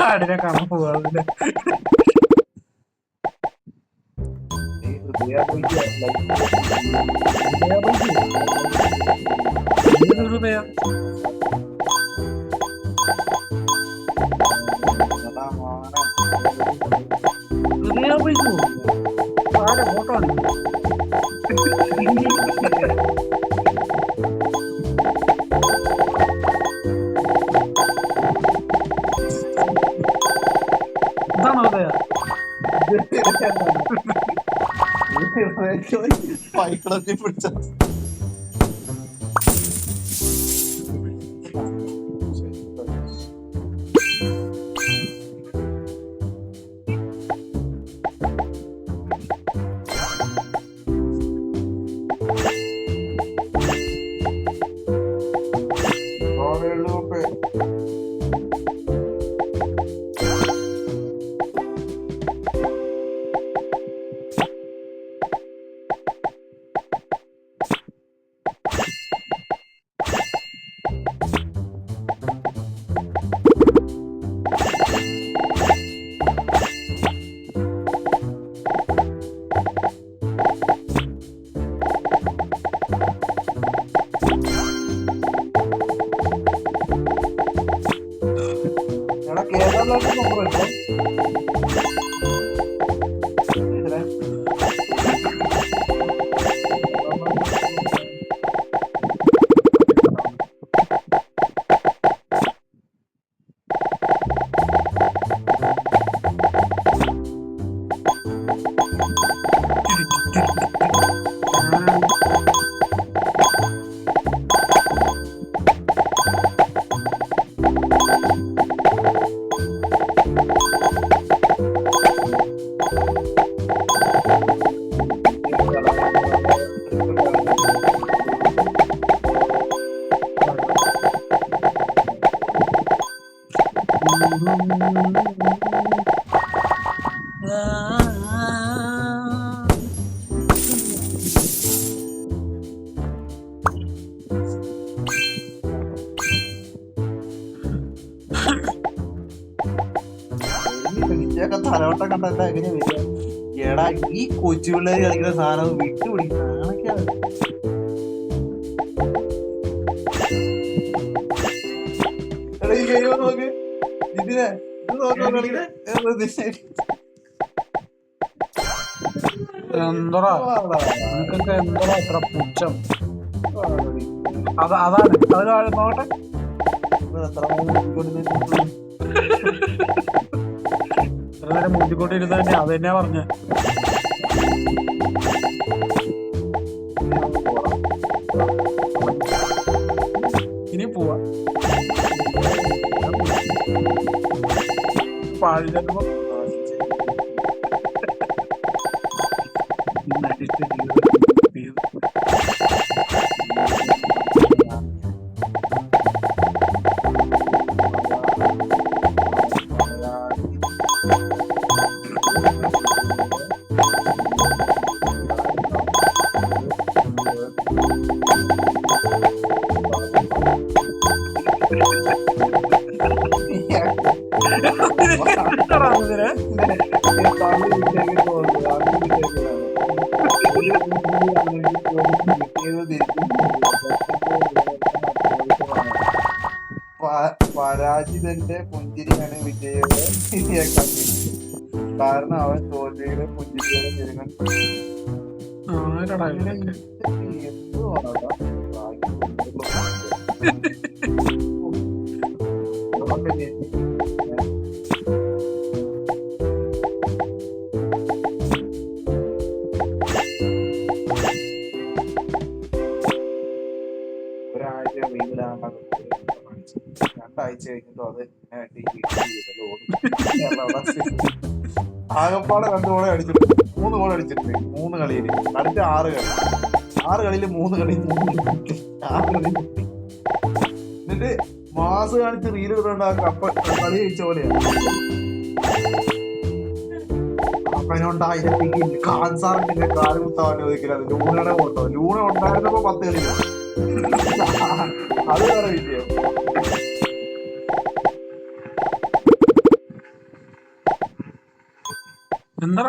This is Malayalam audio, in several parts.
ആടിനെ കാണാൻ പോവാ. ഹൃദയ പോയിക്കോ ആടെ ഫോട്ടോ ഇതാണോ ഹൃദയ? പൈക്കളത്തി പിടിച്ച തലവട്ടം കണ്ടല്ല എങ്ങനെ വരിക? എടാ ഈ കൊച്ചു പിള്ളേര് കളിക്കുന്ന സാധനം വിട്ടു പിടിക്കുന്ന അങ്ങനൊക്കെയാണ്. നോക്ക് ഇതിനെ എന്തോടാ നിനക്കൊക്കെ എന്തോടാ അത്ര പുച്ഛം? അതാണ് അത് നോട്ടെ. ഇത്ര നേരം മൂഞ്ചിക്കൊണ്ടിരുന്ന തന്നെ അത് തന്നെയാ പറഞ്ഞ. ഇനി പോവാ പാഴി ചെല്ലുമ്പോ പരാജിതന്റെ പുഞ്ചിരിയാണ് വിജയുടെ കാരണം അവൻ തോൽവിയുടെ പുഞ്ചിരിയോടെ ജനങ്ങൾ ഒരാഴ്ച വെയിലാണ്, 2 ആഴ്ച കഴിഞ്ഞിട്ടും അത് ആകപ്പാടെ 2 ഗോളെ അടിച്ചിട്ടുണ്ട്, 3 ഗോൾ അടിച്ചിട്ടുണ്ട് 3 കളിയിൽ. കളിച്ച 6 കളി, 6 കളിയിൽ 3 കളി, 6 കളി. എന്നിട്ട് മാസ് കാണിച്ച് റീല് ഇടേണ്ട കപ്പ കളി ജയിച്ച പോലെയാണ്. അപ്പനുണ്ടായിരത്തി കാൻസാറിന്റെ കാല് കുത്താൻ അനുവദിക്കില്ല. ലൂണയുടെ ഫോട്ടോ, ലൂണ ഉണ്ടായിരുന്നപ്പോ 10 കളിയില്ല. അത് വേറെ വിഷയം. എന്താ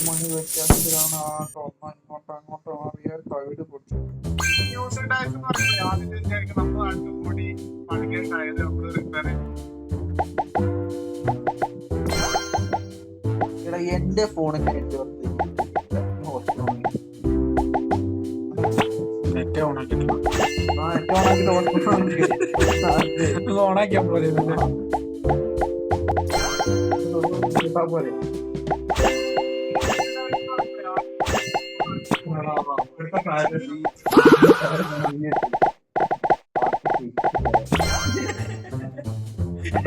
മണി വ്യത്യാസത്തിലാണ് ആ ടോമ ഇങ്ങോട്ടോ അങ്ങോട്ടോ മാറിയാൽ തവിട് പൊട്ടി. എടാ എന്റെ ഫോണിന് നെറ്റ് ഓണാക്കിട്ടില്ല, നെറ്റ് ഓണാക്കിയാ പോലെ പോലെ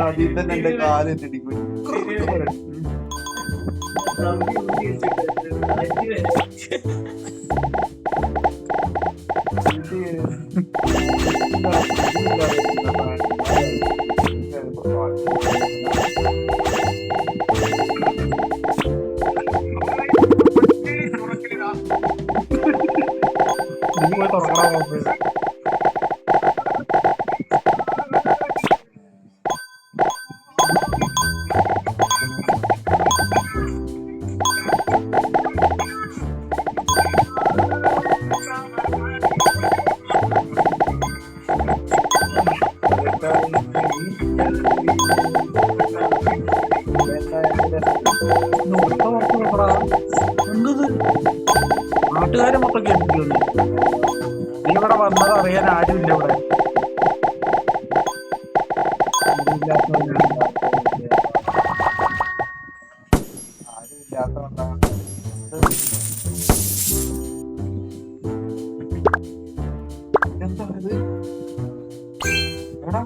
അതിൽ തന്നെ എന്റെ കാലിട്ടിടിക്കും. നീ പോയി തുറക്കണ മൊബൈൽ. എന്തത് നാട്ടുകാരെ മൊത്തം കേൾപ്പിക്കുന്നു. നീ ഇവിടെ വന്നത് അറിയാൻ ആരുമില്ല ഇവിടെ. ആരും ഇല്ലാത്തതുകൊണ്ടാണ്. എന്താ ഇത്? എടാ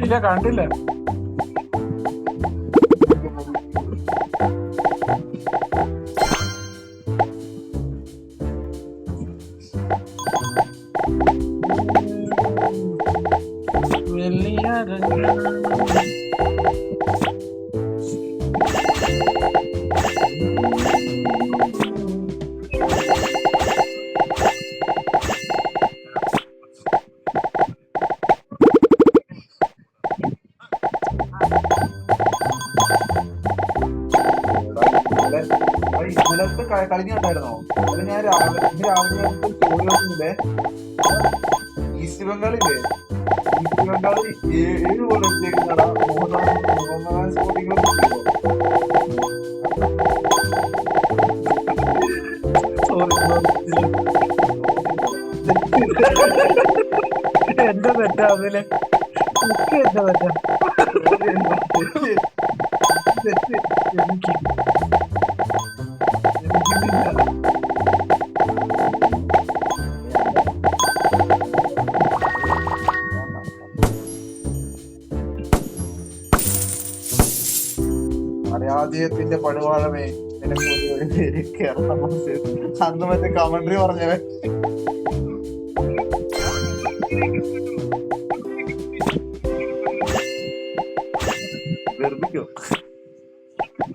ഇല്ല, കണ്ടില്ല. ഇന്നലത്തെ കളി കണ്ടായിരുന്നോ? അത് ഞാൻ രാവിലെ ചോദിച്ചില്ലേ, east ബംഗാളില്ലേ, east Bengal 7 goal അടിച്ചേക്കുന്നടാ. Mohun Bagan sporting എന്റെ തെറ്റാ അതില്, എന്റെ തെറ്റാ. എനിക്ക് രാജ്യത്തിന്റെ പടുവാഴമേ നിനക്ക് ഒരു പേര് കേരള ബ്ലാസ്റ്റേഴ്സ്. അന്ന് മറ്റേ കമന്ററി പറഞ്ഞവൻ ഗർഭിക്കോ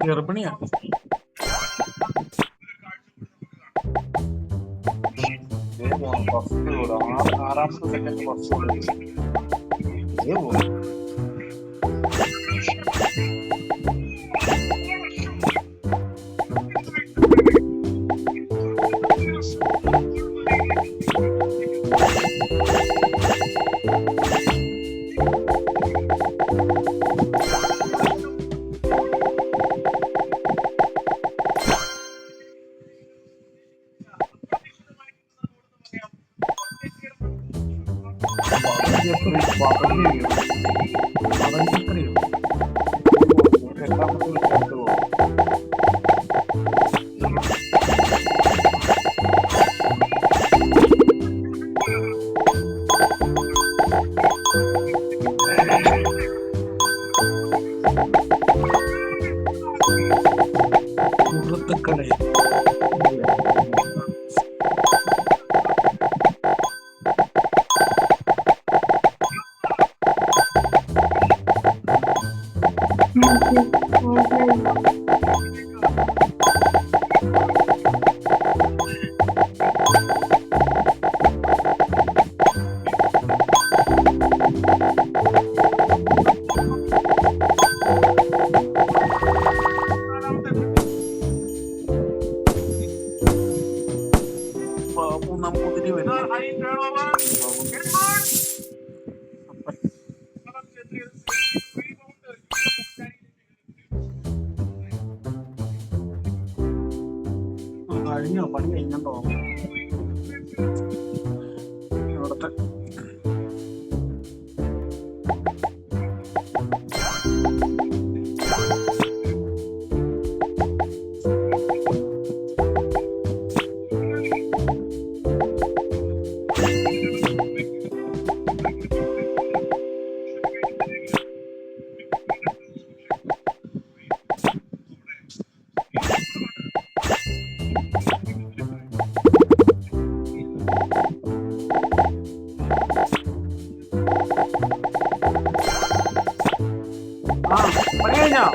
ഗർഭിണിയാ. ഫസ്റ്റ് ഗോൾ ആറാമത്തെ സെക്കൻഡ് ഫസ്റ്റ് ഗോൾ സുഹൃത്തുക്കളെ ബാബു നമ്പൂതിരി വരും. കഴിഞ്ഞോ? പണി കഴിഞ്ഞോ? ഇവിടത്തെ പണി കഴിഞ്ഞോ?